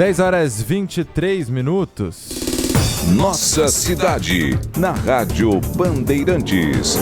10h23. Nossa cidade, na Rádio Bandeirantes.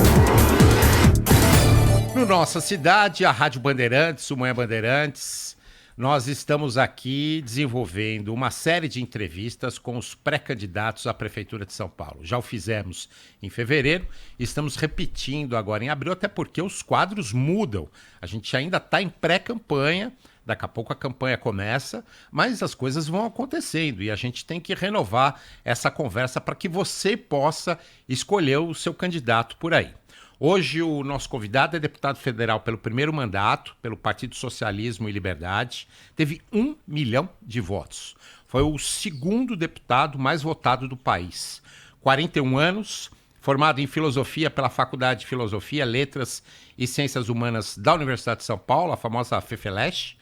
No Nossa Cidade, a Rádio Bandeirantes, o Manhã Bandeirantes, nós estamos aqui desenvolvendo uma série de entrevistas com os pré-candidatos à Prefeitura de São Paulo. Já o fizemos em fevereiro, estamos repetindo agora em abril, até porque os quadros mudam. A gente ainda está em pré-campanha, daqui a pouco a campanha começa, mas as coisas vão acontecendo e a gente tem que renovar essa conversa para que você possa escolher o seu candidato por aí. Hoje o nosso convidado é deputado federal pelo primeiro mandato, pelo Partido Socialismo e Liberdade. Teve 1 milhão de votos. Foi o segundo deputado mais votado do país. 41 anos, formado em Filosofia pela Faculdade de Filosofia, Letras e Ciências Humanas da Universidade de São Paulo, a famosa FEFELESH.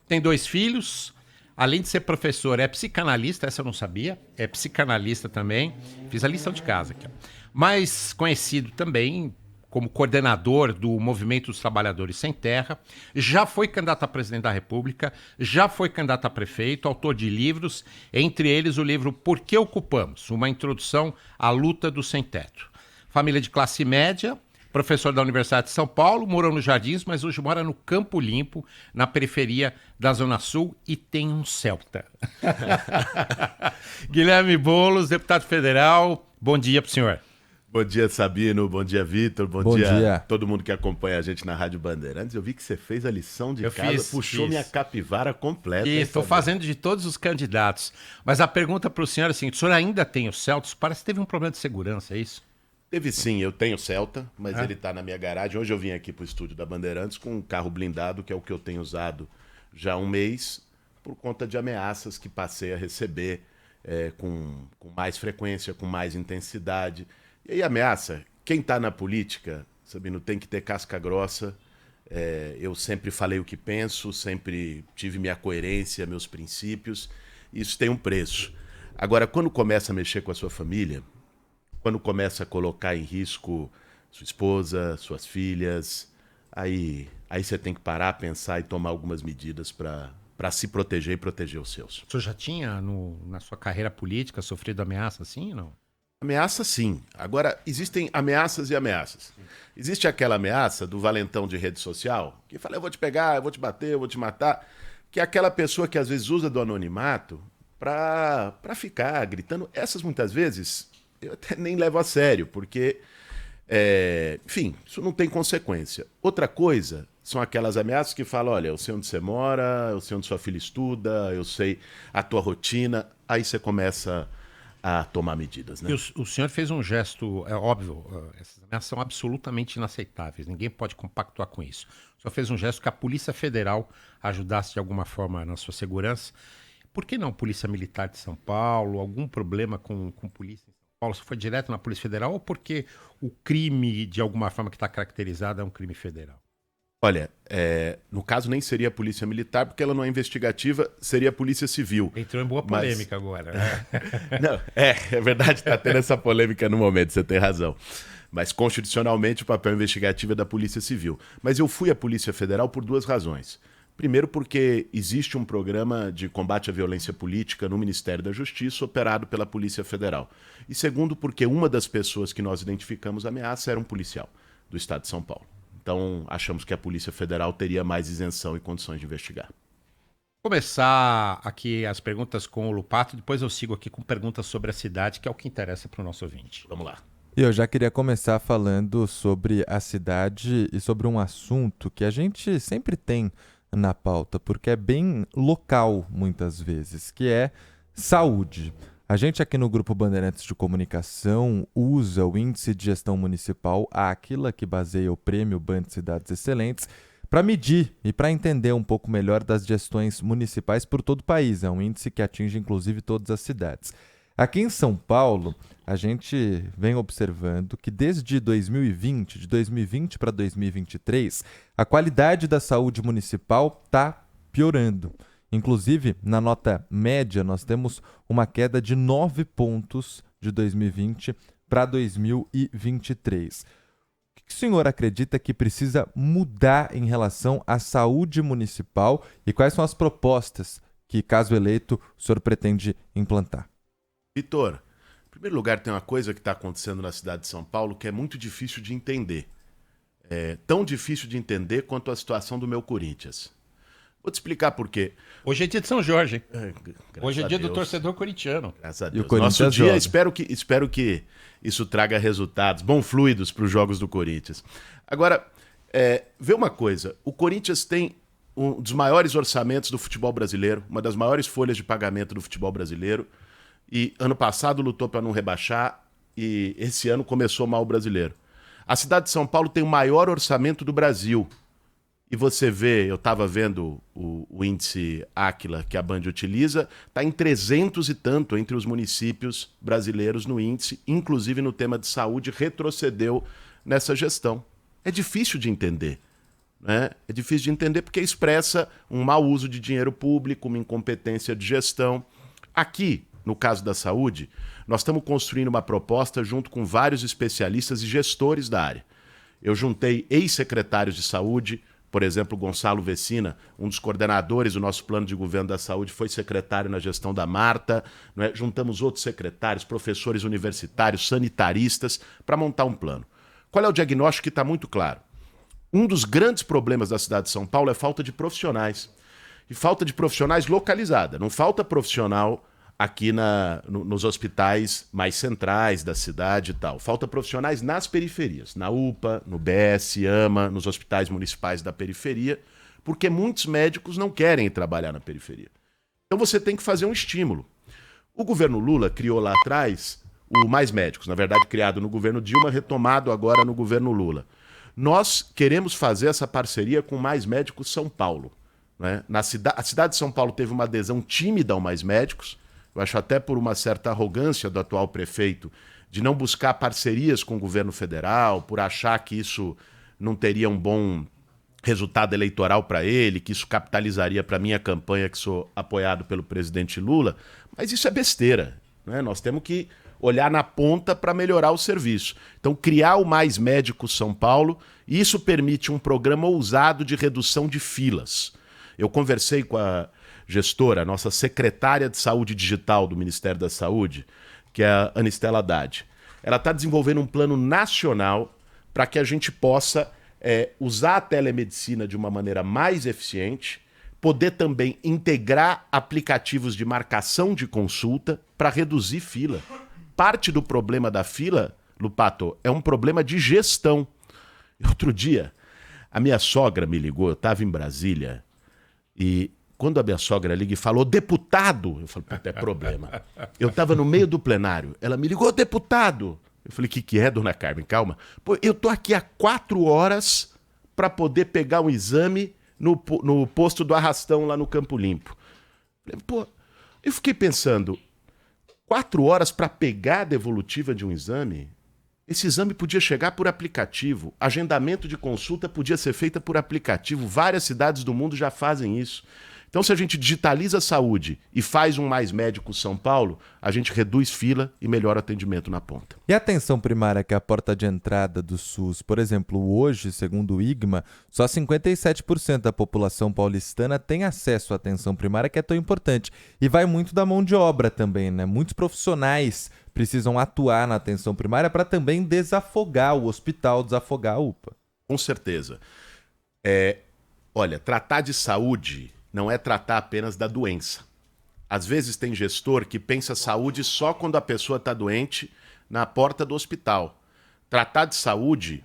Tem 2 filhos. Além de ser professor, é psicanalista, essa eu não sabia. É psicanalista também. Fiz a lição de casa aqui. Mais conhecido também como coordenador do Movimento dos Trabalhadores Sem Terra, já foi candidato a presidente da República, já foi candidato a prefeito, autor de livros, entre eles o livro Por que Ocupamos? Uma introdução à luta do sem-teto. Família de classe média, professor da Universidade de São Paulo, morou nos Jardins, mas hoje mora no Campo Limpo, na periferia da Zona Sul, e tem um Celta. Guilherme Boulos, deputado federal, bom dia para o senhor. Bom dia, Sabino. Bom dia, Vitor. Bom dia a todo mundo que acompanha a gente na Rádio Bandeirantes. Eu vi que você fez a lição de casa, puxou minha capivara completa. E estou fazendo de todos os candidatos. Mas a pergunta para o senhor é assim, o senhor ainda tem o Celta? Parece que teve um problema de segurança, é isso? Teve sim, eu tenho Celta, mas ele está na minha garagem. Hoje eu vim aqui para o estúdio da Bandeirantes com um carro blindado, que é o que eu tenho usado já há um mês, por conta de ameaças que passei a receber com mais frequência, com mais intensidade. E aí ameaça, quem está na política, Sabino, tem que ter casca grossa. Eu sempre falei o que penso, sempre tive minha coerência, meus princípios. Isso tem um preço. Agora, quando começa a mexer com a sua família, quando começa a colocar em risco sua esposa, suas filhas, aí você tem que parar, pensar e tomar algumas medidas para se proteger e proteger os seus. O senhor já tinha, na sua carreira política, sofrido ameaça assim ou não? Ameaça, sim. Agora, existem ameaças e ameaças. Existe aquela ameaça do valentão de rede social, que fala, eu vou te pegar, eu vou te bater, eu vou te matar, que é aquela pessoa que às vezes usa do anonimato para ficar gritando. Essas, muitas vezes, eu até nem levo a sério, porque, enfim, isso não tem consequência. Outra coisa são aquelas ameaças que falam, olha, eu sei onde você mora, eu sei onde sua filha estuda, eu sei a tua rotina, aí você começa a tomar medidas, né? E o senhor fez um gesto, é óbvio, essas ameaças são absolutamente inaceitáveis, ninguém pode compactuar com isso. O senhor fez um gesto que a Polícia Federal ajudasse de alguma forma na sua segurança. Por que não Polícia Militar de São Paulo? Algum problema com polícia em São Paulo? Você foi direto na Polícia Federal ou porque o crime, de alguma forma que está caracterizado, é um crime federal? Olha, no caso nem seria a Polícia Militar, porque ela não é investigativa, seria a Polícia Civil. Entrou em boa polêmica agora, né? Não, é verdade, está tendo essa polêmica no momento, você tem razão. Mas constitucionalmente o papel investigativo é da Polícia Civil. Mas eu fui à Polícia Federal por 2 razões. Primeiro, porque existe um programa de combate à violência política no Ministério da Justiça operado pela Polícia Federal. E segundo, porque uma das pessoas que nós identificamos ameaça era um policial do Estado de São Paulo. Então, achamos que a Polícia Federal teria mais isenção e condições de investigar. Começar aqui as perguntas com o Lupato, depois eu sigo aqui com perguntas sobre a cidade, que é o que interessa para o nosso ouvinte. Vamos lá. Eu já queria começar falando sobre a cidade e sobre um assunto que a gente sempre tem na pauta, porque é bem local muitas vezes, que é saúde. A gente aqui no Grupo Bandeirantes de Comunicação usa o Índice de Gestão Municipal, a Aquila, que baseia o prêmio Band Cidades Excelentes, para medir e para entender um pouco melhor das gestões municipais por todo o país. É um índice que atinge inclusive todas as cidades. Aqui em São Paulo, a gente vem observando que desde 2020, de 2020 para 2023, a qualidade da saúde municipal está piorando. Inclusive, na nota média, nós temos uma queda de 9 pontos de 2020 para 2023. O que o senhor acredita que precisa mudar em relação à saúde municipal e quais são as propostas que, caso eleito, o senhor pretende implantar? Vitor, em primeiro lugar, tem uma coisa que está acontecendo na cidade de São Paulo que é muito difícil de entender. É tão difícil de entender quanto a situação do meu Corinthians. Vou te explicar por quê. Hoje é dia de São Jorge, hein? Graças Hoje é a dia do Deus. torcedor corintiano. Graças a E o Deus. Corinthians Nosso dia, joga. espero que isso traga resultados, bons fluidos para os jogos do Corinthians. Agora, vê uma coisa. O Corinthians tem um dos maiores orçamentos do futebol brasileiro, uma das maiores folhas de pagamento do futebol brasileiro. E ano passado lutou para não rebaixar e esse ano começou mal o brasileiro. A cidade de São Paulo tem o maior orçamento do Brasil. E você vê, eu estava vendo o índice Aquila que a Band utiliza, está em 300 e tanto entre os municípios brasileiros no índice, inclusive no tema de saúde, retrocedeu nessa gestão. É difícil de entender. Né? É difícil de entender porque expressa um mau uso de dinheiro público, uma incompetência de gestão. Aqui, no caso da saúde, nós estamos construindo uma proposta junto com vários especialistas e gestores da área. Eu juntei ex-secretários de saúde, por exemplo, Gonçalo Vecina, um dos coordenadores do nosso plano de governo da saúde, foi secretário na gestão da Marta. Não é? Juntamos outros secretários, professores universitários, sanitaristas, para montar um plano. Qual é o diagnóstico que está muito claro? Um dos grandes problemas da cidade de São Paulo é falta de profissionais. E falta de profissionais localizada. Não falta profissional aqui nos hospitais mais centrais da cidade e tal. Falta profissionais nas periferias, na UPA, no BS, AMA, nos hospitais municipais da periferia, porque muitos médicos não querem trabalhar na periferia. Então você tem que fazer um estímulo. O governo Lula criou lá atrás o Mais Médicos, na verdade criado no governo Dilma, retomado agora no governo Lula. Nós queremos fazer essa parceria com o Mais Médicos São Paulo. Né? A cidade de São Paulo teve uma adesão tímida ao Mais Médicos, eu acho até por uma certa arrogância do atual prefeito de não buscar parcerias com o governo federal, por achar que isso não teria um bom resultado eleitoral para ele, que isso capitalizaria para a minha campanha, que sou apoiado pelo presidente Lula. Mas isso é besteira. Né? Nós temos que olhar na ponta para melhorar o serviço. Então, criar o Mais Médicos São Paulo, isso permite um programa ousado de redução de filas. Eu conversei com a gestora, nossa secretária de saúde digital do Ministério da Saúde, que é a Anistela Haddad. Ela está desenvolvendo um plano nacional para que a gente possa usar a telemedicina de uma maneira mais eficiente, poder também integrar aplicativos de marcação de consulta para reduzir fila. Parte do problema da fila, Lupato, é um problema de gestão. Outro dia, a minha sogra me ligou, eu estava em Brasília, e quando a minha sogra liga e falou, deputado, eu falei, puta, é problema. Eu estava no meio do plenário, ela me ligou, deputado. Eu falei, o que é, dona Carmen? Calma. Pô, eu tô aqui há 4 horas para poder pegar um exame no posto do Arrastão lá no Campo Limpo. Pô, eu fiquei pensando, 4 horas para pegar a devolutiva de um exame? Esse exame podia chegar por aplicativo, agendamento de consulta podia ser feita por aplicativo, várias cidades do mundo já fazem isso. Então, se a gente digitaliza a saúde e faz um Mais Médicos São Paulo, a gente reduz fila e melhora o atendimento na ponta. E a atenção primária, que é a porta de entrada do SUS? Por exemplo, hoje, segundo o IGMA, só 57% da população paulistana tem acesso à atenção primária, que é tão importante. E vai muito da mão de obra também, né? Muitos profissionais precisam atuar na atenção primária para também desafogar o hospital, desafogar a UPA. Com certeza. Olha, tratar de saúde não é tratar apenas da doença. Às vezes tem gestor que pensa saúde só quando a pessoa está doente na porta do hospital. Tratar de saúde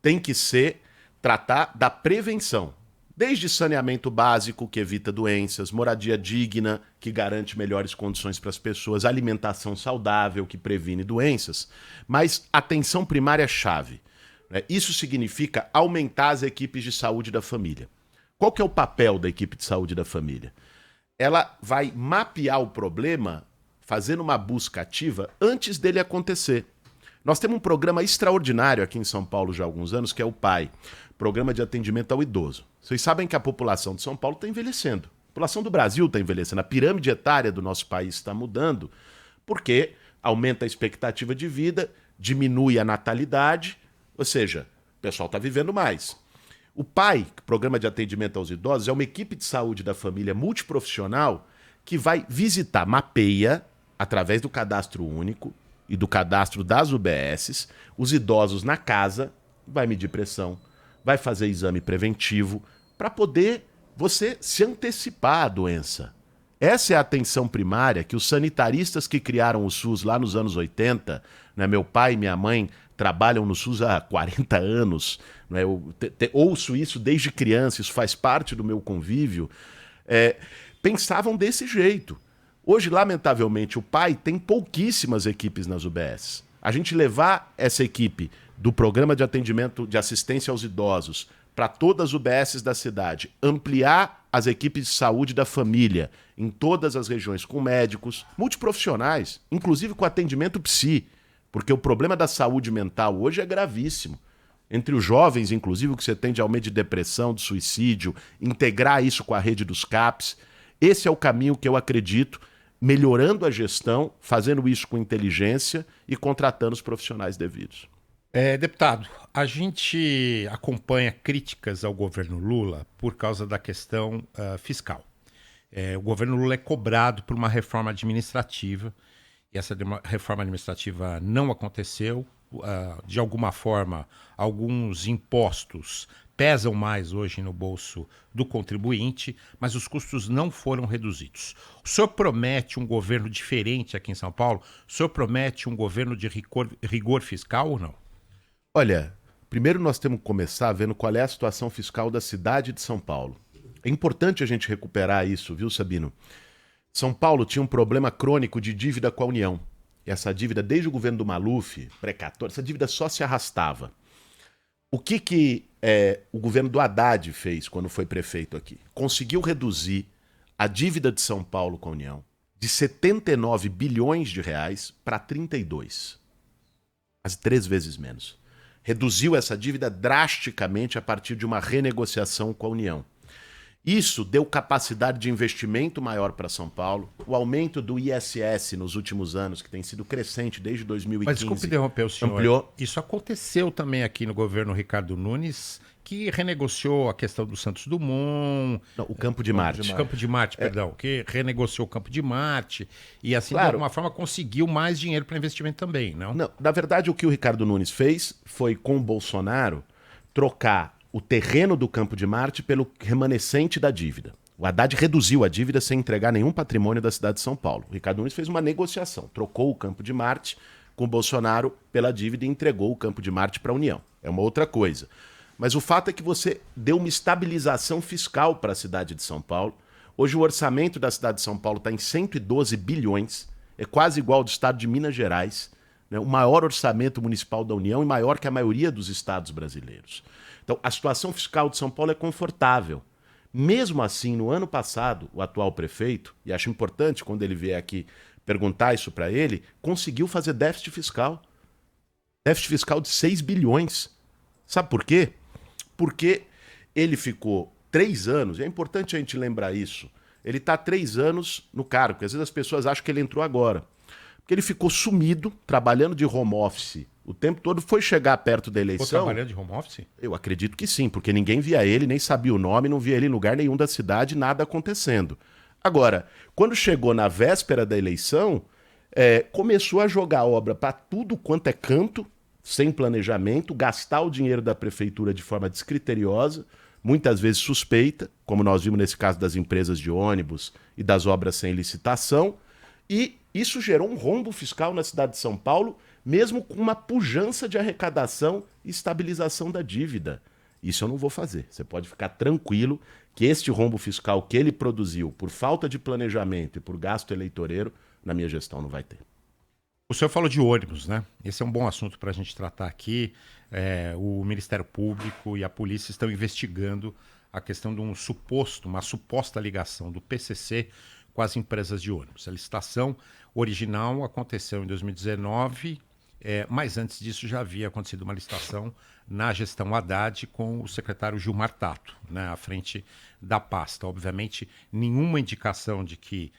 tem que ser tratar da prevenção. Desde saneamento básico, que evita doenças, moradia digna, que garante melhores condições para as pessoas, alimentação saudável, que previne doenças. Mas atenção primária é chave. Né? Isso significa aumentar as equipes de saúde da família. Qual que é o papel da equipe de saúde da família? Ela vai mapear o problema fazendo uma busca ativa antes dele acontecer. Nós temos um programa extraordinário aqui em São Paulo já há alguns anos, que é o PAI, Programa de Atendimento ao Idoso. Vocês sabem que a população de São Paulo está envelhecendo. A população do Brasil está envelhecendo. A pirâmide etária do nosso país está mudando porque aumenta a expectativa de vida, diminui a natalidade, ou seja, o pessoal está vivendo mais. O PAI, Programa de Atendimento aos Idosos, é uma equipe de saúde da família multiprofissional que vai visitar, mapeia, através do cadastro único e do cadastro das UBSs, os idosos na casa, vai medir pressão, vai fazer exame preventivo, para poder você se antecipar à doença. Essa é a atenção primária que os sanitaristas que criaram o SUS lá nos anos 80, né, meu pai e minha mãe trabalham no SUS há 40 anos, né, eu ouço isso desde criança, isso faz parte do meu convívio, pensavam desse jeito. Hoje, lamentavelmente, o pai tem pouquíssimas equipes nas UBS. A gente levar essa equipe do Programa de Atendimento de Assistência aos Idosos para todas as UBSs da cidade, ampliar as equipes de saúde da família em todas as regiões, com médicos, multiprofissionais, inclusive com atendimento psi, porque o problema da saúde mental hoje é gravíssimo. Entre os jovens, inclusive, o que você tem de aumento de depressão, de suicídio, integrar isso com a rede dos CAPs, esse é o caminho que eu acredito, melhorando a gestão, fazendo isso com inteligência e contratando os profissionais devidos. Deputado, a gente acompanha críticas ao governo Lula por causa da questão fiscal. O governo Lula é cobrado por uma reforma administrativa e essa reforma administrativa não aconteceu. De alguma forma, alguns impostos pesam mais hoje no bolso do contribuinte, mas os custos não foram reduzidos. O senhor promete um governo diferente aqui em São Paulo? O senhor promete um governo de rigor fiscal ou não? Olha, primeiro nós temos que começar vendo qual é a situação fiscal da cidade de São Paulo. É importante a gente recuperar isso, viu, Sabino? São Paulo tinha um problema crônico de dívida com a União. E essa dívida, desde o governo do Maluf, pré-14, essa dívida só se arrastava. O que o governo do Haddad fez quando foi prefeito aqui? Conseguiu reduzir a dívida de São Paulo com a União de 79 bilhões de reais para 32. Quase 3 vezes menos. Reduziu essa dívida drasticamente a partir de uma renegociação com a União. Isso deu capacidade de investimento maior para São Paulo, o aumento do ISS nos últimos anos, que tem sido crescente desde 2015. Mas desculpe interromper o senhor. Ampliou. Isso aconteceu também aqui no governo Ricardo Nunes, que renegociou a questão do Santos Dumont. Não, o Campo de Marte. Campo de Marte, perdão. Que renegociou o Campo de Marte e assim, Claro. de alguma forma, conseguiu mais dinheiro para investimento também, não? Não, na verdade, o que o Ricardo Nunes fez foi, com o Bolsonaro, trocar o terreno do Campo de Marte pelo remanescente da dívida. O Haddad reduziu a dívida sem entregar nenhum patrimônio da cidade de São Paulo. O Ricardo Nunes fez uma negociação, trocou o Campo de Marte com o Bolsonaro pela dívida e entregou o Campo de Marte para a União. É uma outra coisa. Mas o fato é que você deu uma estabilização fiscal para a cidade de São Paulo. Hoje o orçamento da cidade de São Paulo está em 112 bilhões, é quase igual ao do estado de Minas Gerais, né? O maior orçamento municipal da União e maior que a maioria dos estados brasileiros. Então, a situação fiscal de São Paulo é confortável. Mesmo assim, no ano passado, o atual prefeito, e acho importante quando ele vier aqui perguntar isso para ele, conseguiu fazer déficit fiscal. Déficit fiscal de 6 bilhões. Sabe por quê? Porque ele ficou 3 anos, e é importante a gente lembrar isso, ele está 3 anos no cargo, porque às vezes as pessoas acham que ele entrou agora. Porque ele ficou sumido, trabalhando de home office o tempo todo, foi chegar perto da eleição. Ficou trabalhando de home office? Eu acredito que sim, porque ninguém via ele, nem sabia o nome, não via ele em lugar nenhum da cidade, nada acontecendo. Agora, quando chegou na véspera da eleição, começou a jogar obra para tudo quanto é canto, sem planejamento, gastar o dinheiro da prefeitura de forma descriteriosa, muitas vezes suspeita, como nós vimos nesse caso das empresas de ônibus e das obras sem licitação, e isso gerou um rombo fiscal na cidade de São Paulo, mesmo com uma pujança de arrecadação e estabilização da dívida. Isso eu não vou fazer. Você pode ficar tranquilo que este rombo fiscal que ele produziu por falta de planejamento e por gasto eleitoreiro, na minha gestão não vai ter. O senhor falou de ônibus, né? Esse é um bom assunto para a gente tratar aqui. O Ministério Público e a polícia estão investigando a questão de uma suposta ligação do PCC com as empresas de ônibus. A licitação original aconteceu em 2019, mas antes disso já havia acontecido uma licitação na gestão Haddad com o secretário Gilmar Tato, né, à frente da pasta. Obviamente, nenhuma indicação de que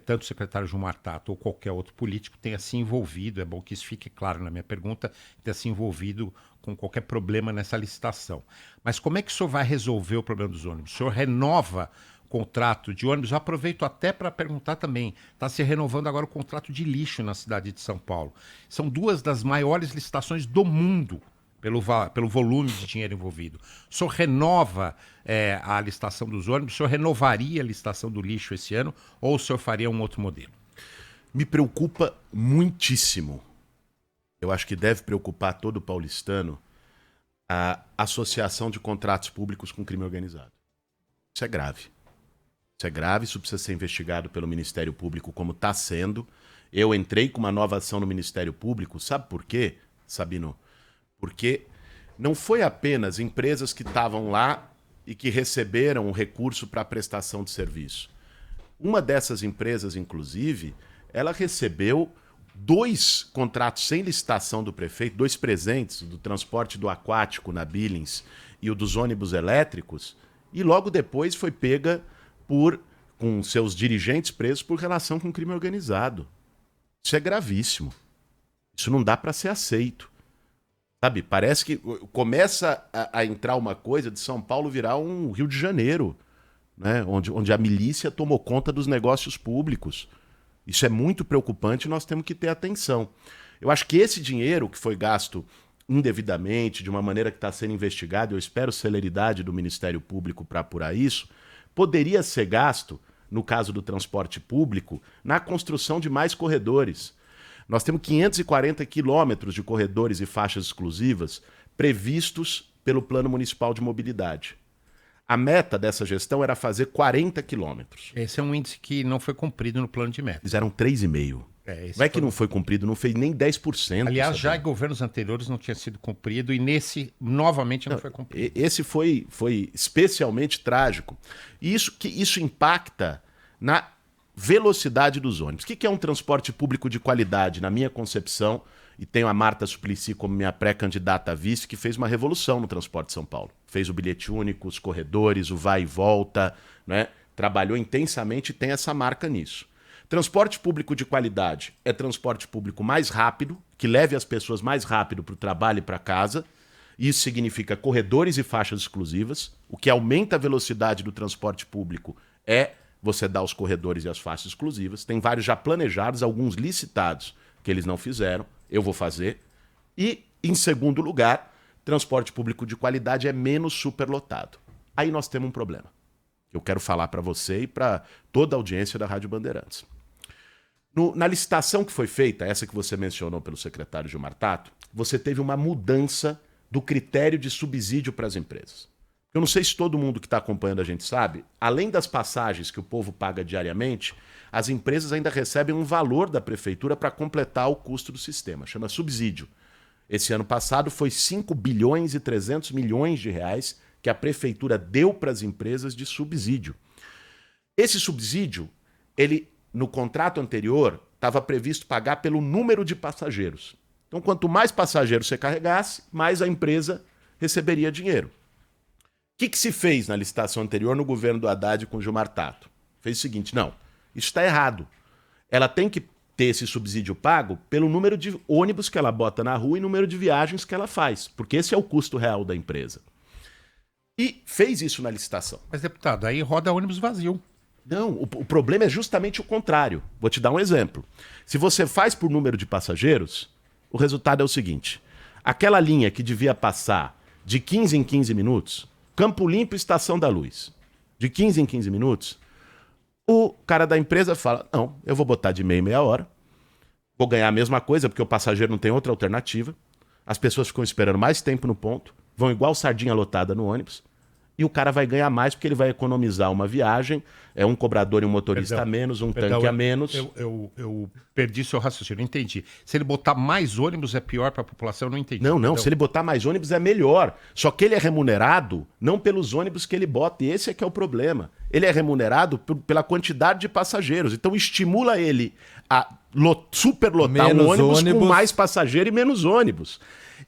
tanto o secretário Gilmar Tato ou qualquer outro político tenha se envolvido, é bom que isso fique claro na minha pergunta, tenha se envolvido com qualquer problema nessa licitação. Mas como é que o senhor vai resolver o problema dos ônibus? O senhor renova contrato de ônibus, eu aproveito até para perguntar também. Está se renovando agora o contrato de lixo na cidade de São Paulo. São duas das maiores licitações do mundo pelo volume de dinheiro envolvido. O senhor renova a licitação dos ônibus? O senhor renovaria a licitação do lixo esse ano? Ou o senhor faria um outro modelo? Me preocupa muitíssimo. Eu acho que deve preocupar todo paulistano a associação de contratos públicos com crime organizado. Isso é grave. Isso é grave, isso precisa ser investigado pelo Ministério Público como está sendo. Eu entrei com uma nova ação no Ministério Público, sabe por quê, Sabino? Porque não foi apenas empresas que estavam lá e que receberam o recurso para a prestação de serviço. Uma dessas empresas, inclusive, ela recebeu 2 contratos sem licitação do prefeito, 2 presentes, do transporte do aquático na Billings e o dos ônibus elétricos, e logo depois foi pega com seus dirigentes presos por relação com crime organizado. Isso é gravíssimo. Isso não dá para ser aceito. Sabe, parece que começa a entrar uma coisa de São Paulo virar um Rio de Janeiro, né? Onde a milícia tomou conta dos negócios públicos. Isso é muito preocupante e nós temos que ter atenção. Eu acho que esse dinheiro que foi gasto indevidamente, de uma maneira que está sendo investigado, eu espero celeridade do Ministério Público para apurar isso, poderia ser gasto, no caso do transporte público, na construção de mais corredores. Nós temos 540 quilômetros de corredores e faixas exclusivas previstos pelo Plano Municipal de Mobilidade. A meta dessa gestão era fazer 40 quilômetros. Esse é um índice que não foi cumprido no plano de meta. Fizeram 3,5. Não é que não foi cumprido, não fez nem 10%. Aliás, já em governos anteriores não tinha sido cumprido e nesse, novamente, não foi cumprido. Esse foi especialmente trágico. E isso impacta na velocidade dos ônibus. O que é um transporte público de qualidade, na minha concepção? E tenho a Marta Suplicy como minha pré-candidata a vice, que fez uma revolução no transporte de São Paulo. Fez o bilhete único, os corredores, o vai e volta, né? Trabalhou intensamente e tem essa marca nisso. Transporte público de qualidade é transporte público mais rápido, que leve as pessoas mais rápido para o trabalho e para casa. Isso significa corredores e faixas exclusivas. O que aumenta a velocidade do transporte público é você dar os corredores e as faixas exclusivas. Tem vários já planejados, alguns licitados, que eles não fizeram. Eu vou fazer. E, em segundo lugar, transporte público de qualidade é menos superlotado. Aí nós temos um problema. Eu quero falar para você e para toda a audiência da Rádio Bandeirantes. Na licitação que foi feita, essa que você mencionou pelo secretário Gilmar Tato, você teve uma mudança do critério de subsídio para as empresas. Eu não sei se todo mundo que está acompanhando a gente sabe, além das passagens que o povo paga diariamente, as empresas ainda recebem um valor da prefeitura para completar o custo do sistema, chama subsídio. Esse ano passado foi 5 bilhões e 300 milhões de reais que a prefeitura deu para as empresas de subsídio. Esse subsídio, ele no contrato anterior, estava previsto pagar pelo número de passageiros. Então, quanto mais passageiros você carregasse, mais a empresa receberia dinheiro. O que se fez na licitação anterior no governo do Haddad com o Gilmar Tato? Fez o seguinte, não, isso está errado. Ela tem que ter esse subsídio pago pelo número de ônibus que ela bota na rua e número de viagens que ela faz, porque esse é o custo real da empresa. E fez isso na licitação. Mas, deputado, aí roda ônibus vazio. Não, o problema é justamente o contrário. Vou te dar um exemplo. Se você faz por número de passageiros, o resultado é o seguinte. Aquela linha que devia passar de 15 em 15 minutos, Campo Limpo, Estação da Luz, de 15 em 15 minutos, o cara da empresa fala, não, eu vou botar de meia em meia hora, vou ganhar a mesma coisa, porque o passageiro não tem outra alternativa, as pessoas ficam esperando mais tempo no ponto, vão igual sardinha lotada no ônibus, e o cara vai ganhar mais porque ele vai economizar uma viagem, é um cobrador e um motorista a menos, tanque a menos. Eu perdi seu raciocínio, entendi. Se ele botar mais ônibus é pior para a população, eu não entendi. Não, se ele botar mais ônibus é melhor. Só que ele é remunerado não pelos ônibus que ele bota, e esse é que é o problema. Ele é remunerado pela quantidade de passageiros, então estimula ele a superlotar um ônibus com mais passageiro e menos ônibus.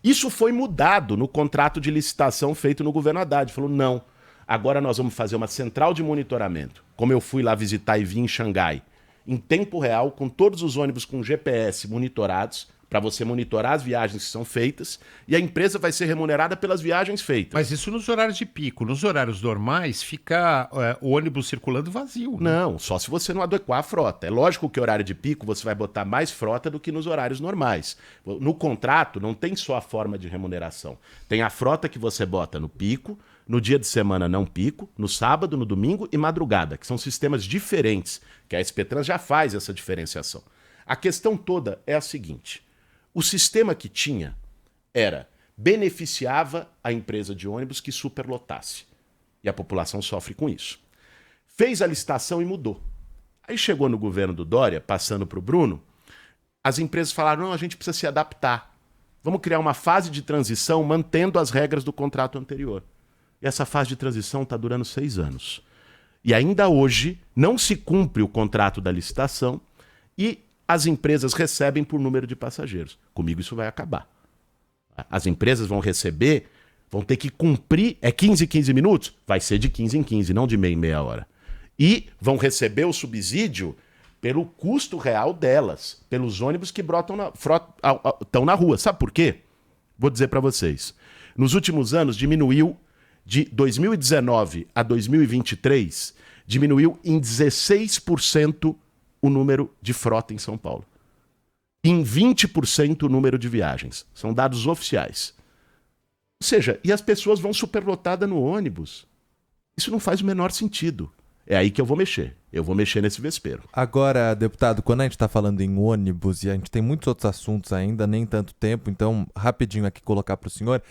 Isso foi mudado no contrato de licitação feito no governo Haddad. Falou, não, agora nós vamos fazer uma central de monitoramento, como eu fui lá visitar e vi em Xangai, em tempo real, com todos os ônibus com GPS monitorados, para você monitorar as viagens que são feitas, e a empresa vai ser remunerada pelas viagens feitas. Mas isso nos horários de pico. Nos horários normais, fica o ônibus circulando vazio. Né? Não, só se você não adequar a frota. É lógico que horário de pico você vai botar mais frota do que nos horários normais. No contrato não tem só a forma de remuneração. Tem a frota que você bota no pico, no dia de semana não pico, no sábado, no domingo e madrugada, que são sistemas diferentes, que a SP Trans já faz essa diferenciação. A questão toda é a seguinte: o sistema que tinha beneficiava a empresa de ônibus que superlotasse. E a população sofre com isso. Fez a licitação e mudou. Aí chegou no governo do Dória, passando para o Bruno, as empresas falaram, não, a gente precisa se adaptar. Vamos criar uma fase de transição mantendo as regras do contrato anterior. E essa fase de transição está durando 6 anos. E ainda hoje não se cumpre o contrato da licitação e as empresas recebem por número de passageiros. Comigo isso vai acabar. As empresas vão receber, vão ter que cumprir, 15 em 15 minutos? Vai ser de 15 em 15, não de meia em meia hora. E vão receber o subsídio pelo custo real delas, pelos ônibus que estão na rua. Sabe por quê? Vou dizer para vocês. Nos últimos anos diminuiu, de 2019 a 2023, diminuiu em 16% o número de frota em São Paulo. Em 20% o número de viagens. São dados oficiais. Ou seja, e as pessoas vão superlotadas no ônibus. Isso não faz o menor sentido. É aí que eu vou mexer. Eu vou mexer nesse vespeiro. Agora, deputado, quando a gente está falando em ônibus, e a gente tem muitos outros assuntos ainda, nem tanto tempo, então rapidinho aqui colocar para o senhor,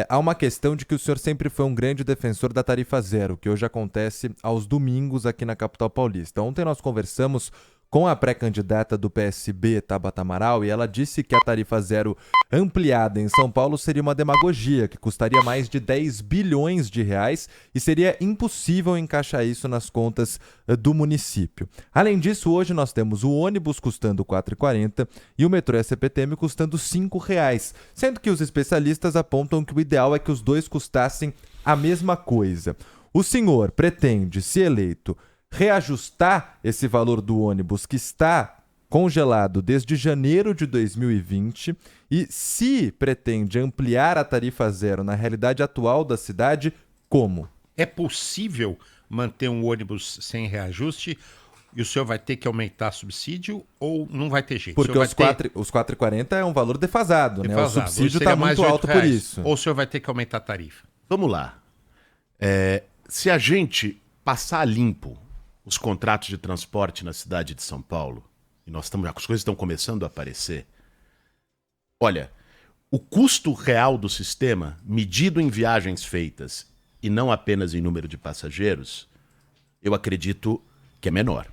há uma questão de que o senhor sempre foi um grande defensor da tarifa zero, que hoje acontece aos domingos aqui na capital paulista. Ontem nós conversamos com a pré-candidata do PSB, Tabata Amaral, e ela disse que a tarifa zero ampliada em São Paulo seria uma demagogia, que custaria mais de 10 bilhões de reais e seria impossível encaixar isso nas contas do município. Além disso, hoje nós temos o ônibus custando R$ 4,40 e o metrô SPTM custando R$ 5,00, sendo que os especialistas apontam que o ideal é que os dois custassem a mesma coisa. O senhor pretende, se eleito, reajustar esse valor do ônibus que está congelado desde janeiro de 2020 e, se pretende ampliar a tarifa zero na realidade atual da cidade, como? É possível manter um ônibus sem reajuste e o senhor vai ter que aumentar subsídio ou não vai ter jeito? Porque os 4,40 é um valor defasado, né? O subsídio está muito alto por isso. Ou o senhor vai ter que aumentar a tarifa? Vamos lá. Se a gente passar limpo os contratos de transporte na cidade de São Paulo, e as coisas estão começando a aparecer, olha, o custo real do sistema, medido em viagens feitas e não apenas em número de passageiros, eu acredito que é menor.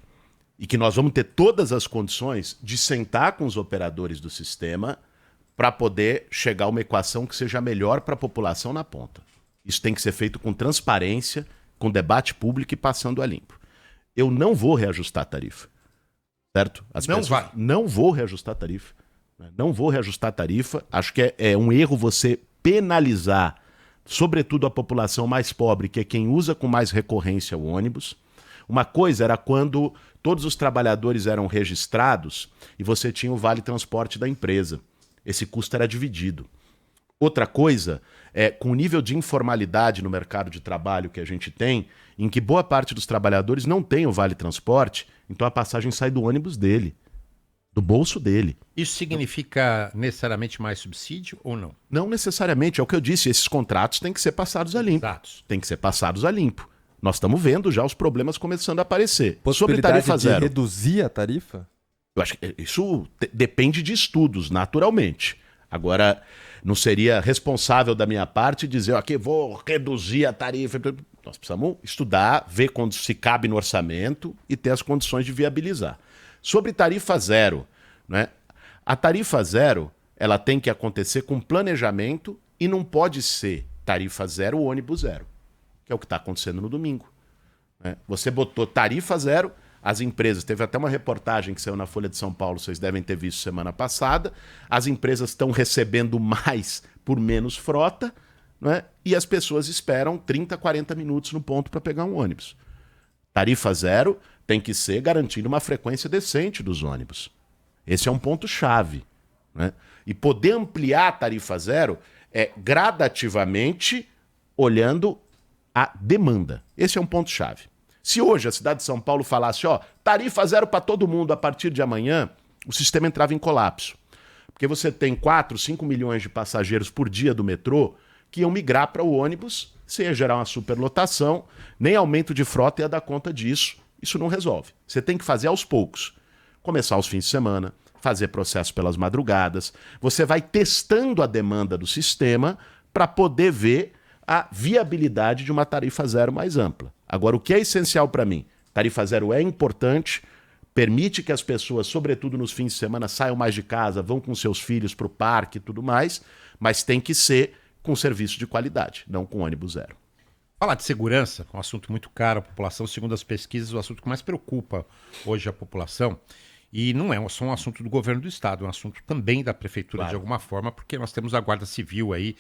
E que nós vamos ter todas as condições de sentar com os operadores do sistema para poder chegar a uma equação que seja melhor para a população na ponta. Isso tem que ser feito com transparência, com debate público e passando a limpo. Eu não vou reajustar a tarifa, certo? Não vou reajustar a tarifa. Não vou reajustar a tarifa. Acho que é um erro você penalizar, sobretudo a população mais pobre, que é quem usa com mais recorrência o ônibus. Uma coisa era quando todos os trabalhadores eram registrados e você tinha o vale transporte da empresa. Esse custo era dividido. Outra coisa é com o nível de informalidade no mercado de trabalho que a gente tem, em que boa parte dos trabalhadores não tem o vale transporte, então a passagem sai do ônibus dele, do bolso dele. Isso significa necessariamente mais subsídio ou não? Não necessariamente, é o que eu disse, esses contratos têm que ser passados a limpo. Tem que ser passados a limpo. Nós estamos vendo já os problemas começando a aparecer. Sobre tarifa zero, reduzir a tarifa? Eu acho que isso depende de estudos, naturalmente. Agora, não seria responsável da minha parte dizer, ok, vou reduzir a tarifa. Nós precisamos estudar, ver quando se cabe no orçamento e ter as condições de viabilizar. Sobre tarifa zero, né? A tarifa zero, ela tem que acontecer com planejamento e não pode ser tarifa zero ou ônibus zero, que é o que está acontecendo no domingo. Né? Você botou tarifa zero, as empresas, teve até uma reportagem que saiu na Folha de São Paulo, vocês devem ter visto semana passada, as empresas estão recebendo mais por menos frota, né? E as pessoas esperam 30, 40 minutos no ponto para pegar um ônibus. Tarifa zero tem que ser garantindo uma frequência decente dos ônibus. Esse é um ponto-chave. né? E poder ampliar a tarifa zero é gradativamente olhando a demanda. Esse é um ponto-chave. Se hoje a cidade de São Paulo falasse, ó, tarifa zero para todo mundo a partir de amanhã, o sistema entrava em colapso. Porque você tem 4, 5 milhões de passageiros por dia do metrô que iam migrar para o ônibus, você ia gerar uma superlotação, nem aumento de frota ia dar conta disso. Isso não resolve. Você tem que fazer aos poucos. Começar aos fins de semana, fazer processo pelas madrugadas. Você vai testando a demanda do sistema para poder ver a viabilidade de uma tarifa zero mais ampla. Agora, o que é essencial para mim? Tarifa zero é importante, permite que as pessoas, sobretudo nos fins de semana, saiam mais de casa, vão com seus filhos para o parque e tudo mais, mas tem que ser com serviço de qualidade, não com ônibus zero. Falar de segurança, um assunto muito caro à população, segundo as pesquisas, o assunto que mais preocupa hoje a população. E não é só um assunto do governo do estado, é um assunto também da prefeitura, claro, de alguma forma, porque nós temos a Guarda Civil aí,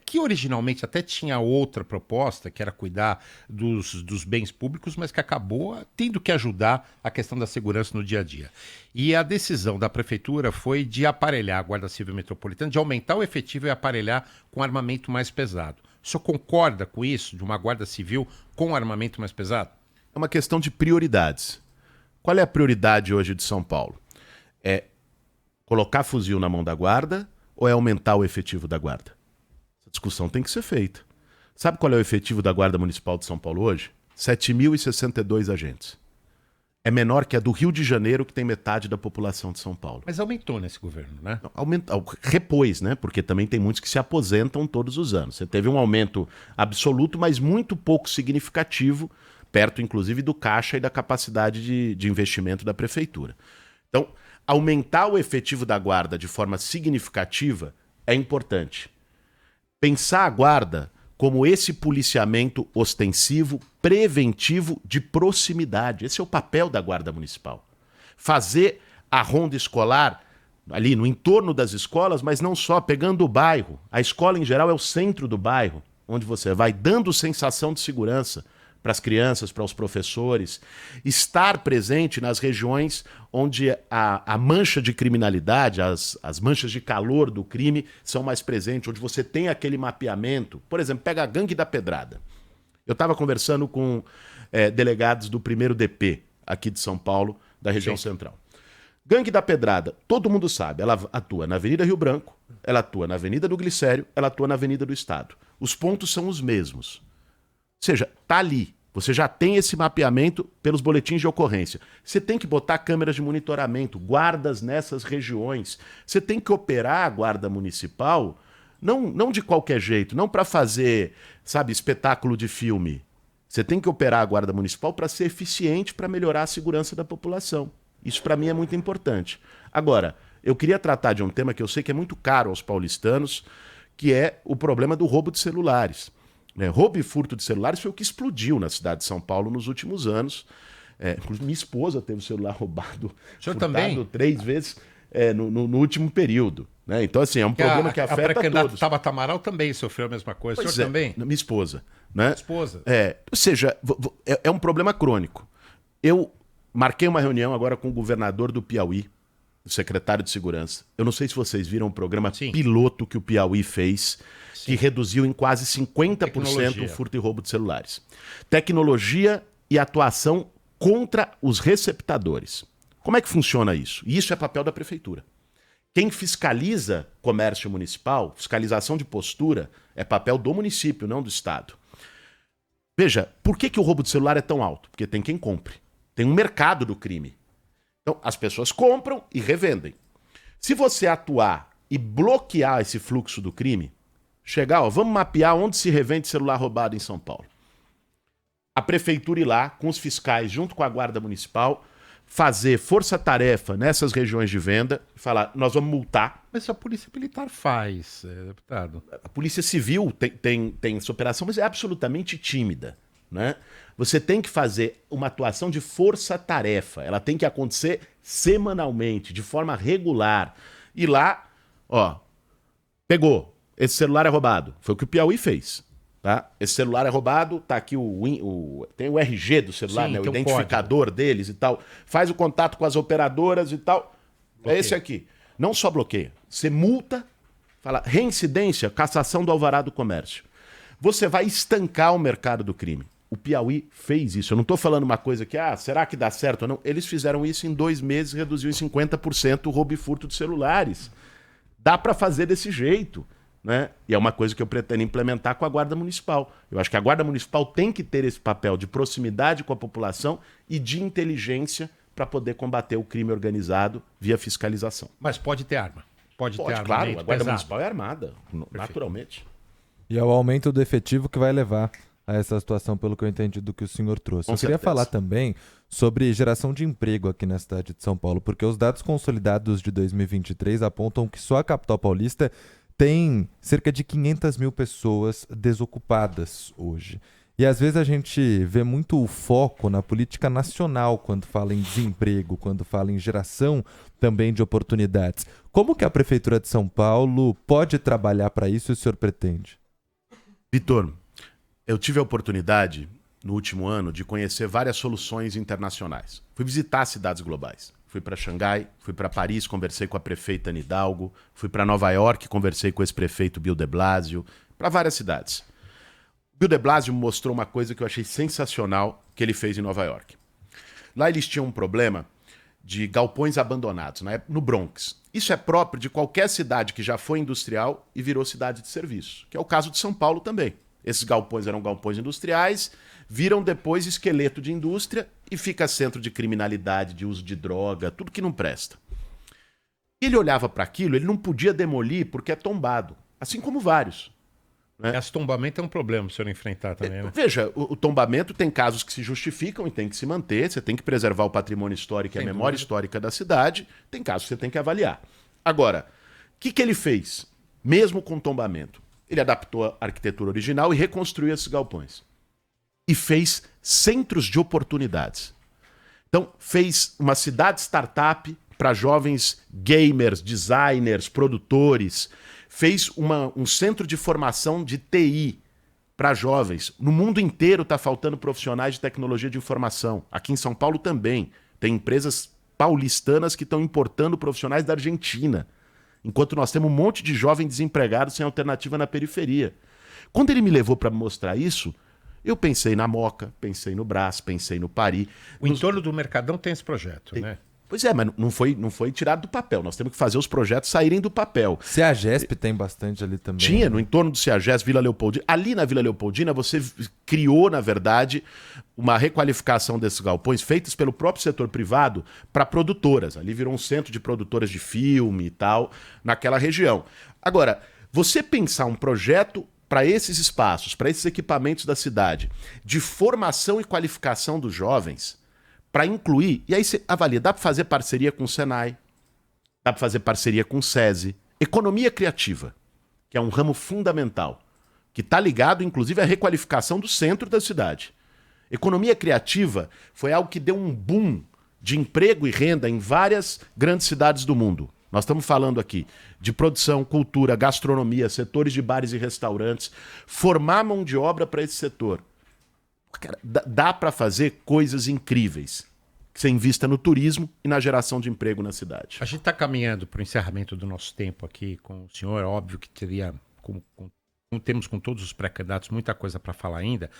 que originalmente até tinha outra proposta, que era cuidar dos bens públicos, mas que acabou tendo que ajudar a questão da segurança no dia a dia. E a decisão da prefeitura foi de aparelhar a Guarda Civil Metropolitana, de aumentar o efetivo e aparelhar com armamento mais pesado. O senhor concorda com isso, de uma Guarda Civil com armamento mais pesado? É uma questão de prioridades. Qual é a prioridade hoje de São Paulo? É colocar fuzil na mão da guarda ou é aumentar o efetivo da guarda? Essa discussão tem que ser feita. Sabe qual é o efetivo da Guarda Municipal de São Paulo hoje? 7.062 agentes. É menor que a do Rio de Janeiro, que tem metade da população de São Paulo. Mas aumentou nesse governo, né? Repôs, né? Porque também tem muitos que se aposentam todos os anos. Você teve um aumento absoluto, mas muito pouco significativo, perto, inclusive, do caixa e da capacidade de investimento da prefeitura. Então, aumentar o efetivo da guarda de forma significativa é importante. Pensar a guarda como esse policiamento ostensivo, preventivo, de proximidade. Esse é o papel da Guarda Municipal. Fazer a ronda escolar ali no entorno das escolas, mas não só, pegando o bairro. A escola, em geral, é o centro do bairro, onde você vai dando sensação de segurança para as crianças, para os professores, estar presente nas regiões onde a mancha de criminalidade, as manchas de calor do crime são mais presentes, onde você tem aquele mapeamento. Por exemplo, pega a Gangue da Pedrada. Eu estava conversando com delegados do 1º DP, aqui de São Paulo, da região central. Gangue da Pedrada, todo mundo sabe, ela atua na Avenida Rio Branco, ela atua na Avenida do Glicério, ela atua na Avenida do Estado. Os pontos são os mesmos. Ou seja, tá ali. Você já tem esse mapeamento pelos boletins de ocorrência. Você tem que botar câmeras de monitoramento, guardas nessas regiões. Você tem que operar a guarda municipal, não de qualquer jeito, não para fazer, sabe, espetáculo de filme. Você tem que operar a guarda municipal para ser eficiente, para melhorar a segurança da população. Isso para mim é muito importante. Agora, eu queria tratar de um tema que eu sei que é muito caro aos paulistanos, que é o problema do roubo de celulares. Roubo e furto de celulares foi o que explodiu na cidade de São Paulo nos últimos anos. Minha esposa teve o celular roubado, furtado também? 3 vezes no último período. Né? Então, assim, é um problema que afeta a todos. Tabata Amaral também sofreu a mesma coisa. O senhor também? Minha esposa. Né? Esposa. Ou seja, é um problema crônico. Eu marquei uma reunião agora com o governador do Piauí, o secretário de Segurança. Eu não sei se vocês viram o programa piloto que o Piauí fez, que reduziu em quase 50% o furto e roubo de celulares. Tecnologia e atuação contra os receptadores. Como é que funciona isso? Isso é papel da prefeitura. Quem fiscaliza comércio municipal, fiscalização de postura, é papel do município, não do Estado. Veja, por que o roubo de celular é tão alto? Porque tem quem compre. Tem um mercado do crime. Então, as pessoas compram e revendem. Se você atuar e bloquear esse fluxo do crime, chegar, vamos mapear onde se revende celular roubado em São Paulo. A prefeitura ir lá, com os fiscais, junto com a Guarda Municipal, fazer força-tarefa nessas regiões de venda e falar, nós vamos multar. Mas a Polícia Militar faz, deputado. A Polícia Civil tem essa operação, mas é absolutamente tímida. Né? Você tem que fazer uma atuação de força-tarefa. Ela tem que acontecer semanalmente, de forma regular. E lá, pegou. Esse celular é roubado. Foi o que o Piauí fez. Tá? Esse celular é roubado, tá aqui tem o RG do celular, né? O identificador deles e tal. Faz o contato com as operadoras e tal. É esse aqui. Não só bloqueia, você multa, fala reincidência, cassação do alvará do comércio. Você vai estancar o mercado do crime. O Piauí fez isso. Eu não estou falando uma coisa que, será que dá certo ou não? Eles fizeram isso em 2 meses, reduziu em 50% o roubo e furto de celulares. Dá para fazer desse jeito, né? E é uma coisa que eu pretendo implementar com a Guarda Municipal. Eu acho que a Guarda Municipal tem que ter esse papel de proximidade com a população e de inteligência para poder combater o crime organizado via fiscalização. Mas pode ter arma. Pode ter arma. Claro, a Guarda Municipal é armada, naturalmente. E é o aumento do efetivo que vai levar a essa situação, pelo que eu entendi do que o senhor trouxe. Eu queria falar também sobre geração de emprego aqui na cidade de São Paulo, porque os dados consolidados de 2023 apontam que só a capital paulista tem cerca de 500 mil pessoas desocupadas hoje. E às vezes a gente vê muito o foco na política nacional quando fala em desemprego, quando fala em geração também de oportunidades. Como que a Prefeitura de São Paulo pode trabalhar para isso e o senhor pretende? Vitor, eu tive a oportunidade, no último ano, de conhecer várias soluções internacionais. Fui visitar cidades globais. Fui para Xangai, fui para Paris, conversei com a prefeita Anne Hidalgo, fui para Nova York, conversei com o ex-prefeito Bill de Blasio, para várias cidades. Bill de Blasio me mostrou uma coisa que eu achei sensacional que ele fez em Nova York. Lá eles tinham um problema de galpões abandonados, no Bronx. Isso é próprio de qualquer cidade que já foi industrial e virou cidade de serviço, que é o caso de São Paulo também. Esses galpões eram galpões industriais, viram depois esqueleto de indústria e fica centro de criminalidade, de uso de droga, tudo que não presta. Ele olhava para aquilo, ele não podia demolir porque é tombado, assim como vários. Né? Esse tombamento é um problema, o senhor enfrentar também, né? Veja, o tombamento tem casos que se justificam e tem que se manter, você tem que preservar o patrimônio histórico e a memória histórica da cidade, tem casos que você tem que avaliar. Agora, o que ele fez, mesmo com tombamento? Ele adaptou a arquitetura original e reconstruiu esses galpões. E fez centros de oportunidades. Então, fez uma cidade startup para jovens gamers, designers, produtores. Fez um centro de formação de TI para jovens. No mundo inteiro está faltando profissionais de tecnologia de informação. Aqui em São Paulo também. Tem empresas paulistanas que estão importando profissionais da Argentina. Enquanto nós temos um monte de jovem desempregado sem alternativa na periferia. Quando ele me levou para mostrar isso, eu pensei na Moca, pensei no Brás, pensei no Pari. O entorno do Mercadão tem esse projeto, né? Pois é, mas não foi tirado do papel. Nós temos que fazer os projetos saírem do papel. CEAGESP tem bastante ali também. Tinha, no entorno do CEAGESP, Vila Leopoldina. Ali na Vila Leopoldina, você criou, na verdade, uma requalificação desses galpões feitos pelo próprio setor privado para produtoras. Ali virou um centro de produtoras de filme e tal, naquela região. Agora, você pensar um projeto para esses espaços, para esses equipamentos da cidade, de formação e qualificação dos jovens, para incluir, e aí você avalia, dá para fazer parceria com o Senai, dá para fazer parceria com o SESI, economia criativa, que é um ramo fundamental, que está ligado, inclusive, à requalificação do centro da cidade. Economia criativa foi algo que deu um boom de emprego e renda em várias grandes cidades do mundo. Nós estamos falando aqui de produção, cultura, gastronomia, setores de bares e restaurantes, formar mão de obra para esse setor. Cara, dá para fazer coisas incríveis. Que você invista no turismo e na geração de emprego na cidade. A gente está caminhando para o encerramento do nosso tempo aqui com o senhor. É óbvio que teria, como temos com todos os pré-candidatos, muita coisa para falar ainda.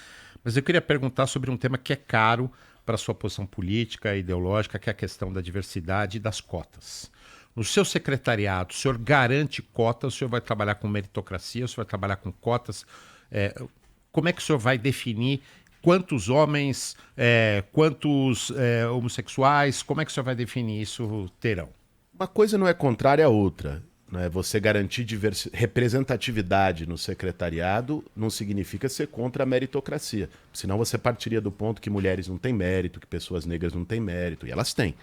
Mas eu queria perguntar sobre um tema que é caro para a sua posição política e ideológica, que é a questão da diversidade e das cotas. No seu secretariado, o senhor garante cotas? O senhor vai trabalhar com meritocracia? O senhor vai trabalhar com cotas? Como é que o senhor vai definir quantos homens, quantos homossexuais, como é que o senhor vai definir isso terão? Uma coisa não é contrária à outra. Né? Você garantir representatividade no secretariado não significa ser contra a meritocracia. Senão você partiria do ponto que mulheres não têm mérito, que pessoas negras não têm mérito, e elas têm.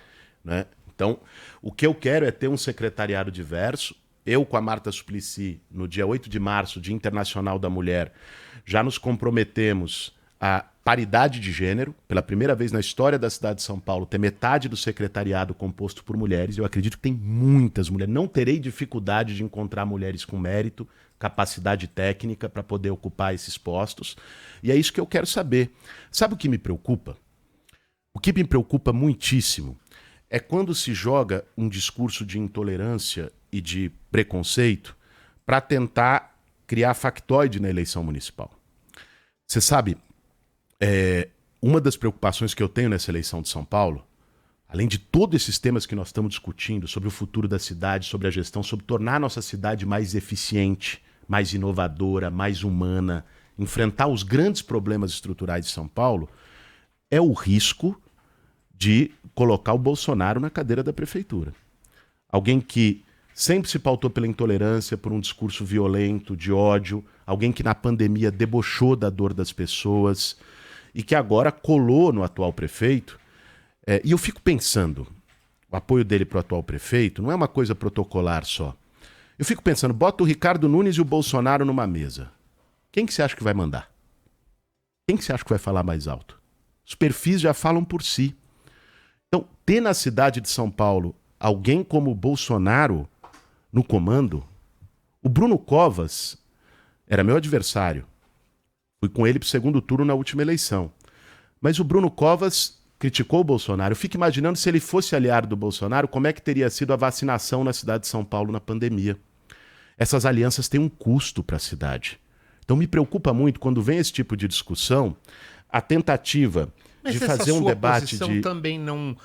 Né? Então, o que eu quero é ter um secretariado diverso. Eu, com a Marta Suplicy, no dia 8 de março, Dia Internacional da Mulher, já nos comprometemos a paridade de gênero, pela primeira vez na história da cidade de São Paulo, ter metade do secretariado composto por mulheres. Eu acredito que tem muitas mulheres. Não terei dificuldade de encontrar mulheres com mérito, capacidade técnica para poder ocupar esses postos. E é isso que eu quero saber. Sabe o que me preocupa? O que me preocupa muitíssimo é quando se joga um discurso de intolerância e de preconceito para tentar criar factoide na eleição municipal. Você sabe, uma das preocupações que eu tenho nessa eleição de São Paulo, além de todos esses temas que nós estamos discutindo, sobre o futuro da cidade, sobre a gestão, sobre tornar a nossa cidade mais eficiente, mais inovadora, mais humana, enfrentar os grandes problemas estruturais de São Paulo, é o risco de colocar o Bolsonaro na cadeira da prefeitura. Alguém que sempre se pautou pela intolerância, por um discurso violento, de ódio, alguém que na pandemia debochou da dor das pessoas e que agora colou no atual prefeito. E eu fico pensando, o apoio dele para o atual prefeito não é uma coisa protocolar só. Eu fico pensando, bota o Ricardo Nunes e o Bolsonaro numa mesa. Quem que você acha que vai mandar? Quem que você acha que vai falar mais alto? Os perfis já falam por si. Então, ter na cidade de São Paulo alguém como o Bolsonaro no comando, o Bruno Covas era meu adversário. Fui com ele para o segundo turno na última eleição. Mas o Bruno Covas criticou o Bolsonaro. Eu fico imaginando se ele fosse aliado do Bolsonaro, como é que teria sido a vacinação na cidade de São Paulo na pandemia. Essas alianças têm um custo para a cidade. Então me preocupa muito quando vem esse tipo de discussão, a tentativa de fazer um debate de... também não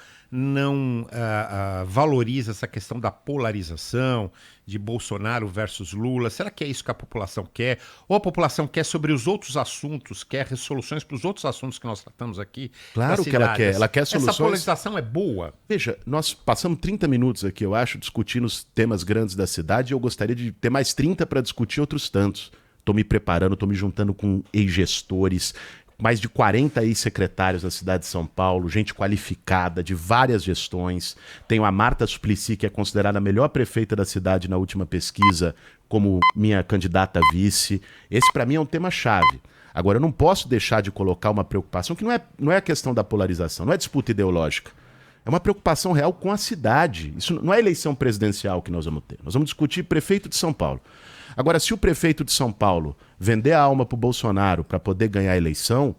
valoriza essa questão da polarização, de Bolsonaro versus Lula. Será que é isso que a população quer? Ou a população quer sobre os outros assuntos, quer resoluções para os outros assuntos que nós tratamos aqui? Claro que ela quer. Ela quer soluções. Essa polarização é boa? Veja, nós passamos 30 minutos aqui, eu acho, discutindo os temas grandes da cidade, e eu gostaria de ter mais 30 para discutir outros tantos. Estou me preparando, estou me juntando com ex-gestores, mais de 40 ex-secretários da cidade de São Paulo, gente qualificada de várias gestões. Tenho a Marta Suplicy, que é considerada a melhor prefeita da cidade na última pesquisa, como minha candidata a vice. Esse, para mim, é um tema-chave. Agora, eu não posso deixar de colocar uma preocupação que não é a questão da polarização, não é disputa ideológica. É uma preocupação real com a cidade. Isso não é eleição presidencial que nós vamos ter. Nós vamos discutir prefeito de São Paulo. Agora, se o prefeito de São Paulo vender a alma para o Bolsonaro para poder ganhar a eleição,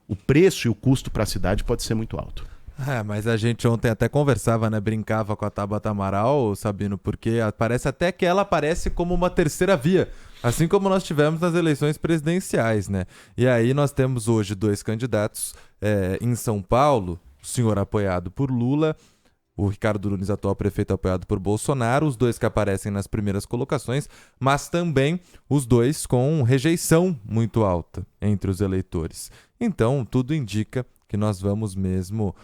o preço e o custo para a cidade pode ser muito alto. Mas a gente ontem até conversava, né? Brincava com a Tabata Amaral, Sabino, porque parece até que ela aparece como uma terceira via, assim como nós tivemos nas eleições presidenciais, né? E aí nós temos hoje dois candidatos em São Paulo, o senhor apoiado por Lula, o Ricardo Nunes, atual prefeito, apoiado por Bolsonaro, os dois que aparecem nas primeiras colocações, mas também os dois com rejeição muito alta entre os eleitores. Então, tudo indica que nós vamos mesmo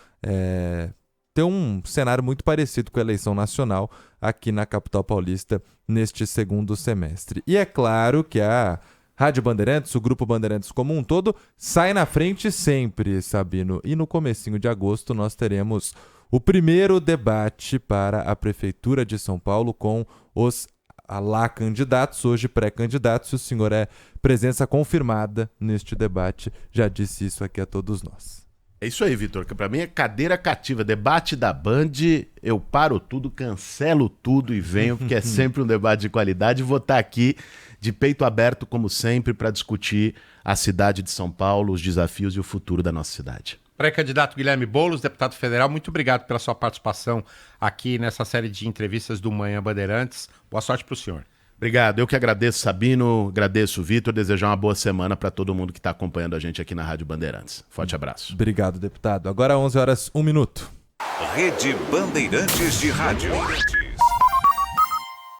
ter um cenário muito parecido com a eleição nacional aqui na capital paulista neste segundo semestre. E é claro que a Rádio Bandeirantes, o Grupo Bandeirantes como um todo, sai na frente sempre, Sabino. E no comecinho de agosto nós teremos o primeiro debate para a Prefeitura de São Paulo com os candidatos, hoje pré-candidatos. O senhor é presença confirmada neste debate, já disse isso aqui a todos nós. É isso aí, Vitor, que para mim é cadeira cativa. Debate da Band, eu paro tudo, cancelo tudo e venho, porque é sempre um debate de qualidade. Vou estar aqui de peito aberto, como sempre, para discutir a cidade de São Paulo, os desafios e o futuro da nossa cidade. Pré-candidato Guilherme Boulos, deputado federal, muito obrigado pela sua participação aqui nessa série de entrevistas do Manhã Bandeirantes. Boa sorte para o senhor. Obrigado, eu que agradeço, Sabino, agradeço, Vitor, desejar uma boa semana para todo mundo que está acompanhando a gente aqui na Rádio Bandeirantes. Forte abraço. Obrigado, deputado. Agora 11 horas, 1 minuto. Rede Bandeirantes de Rádio.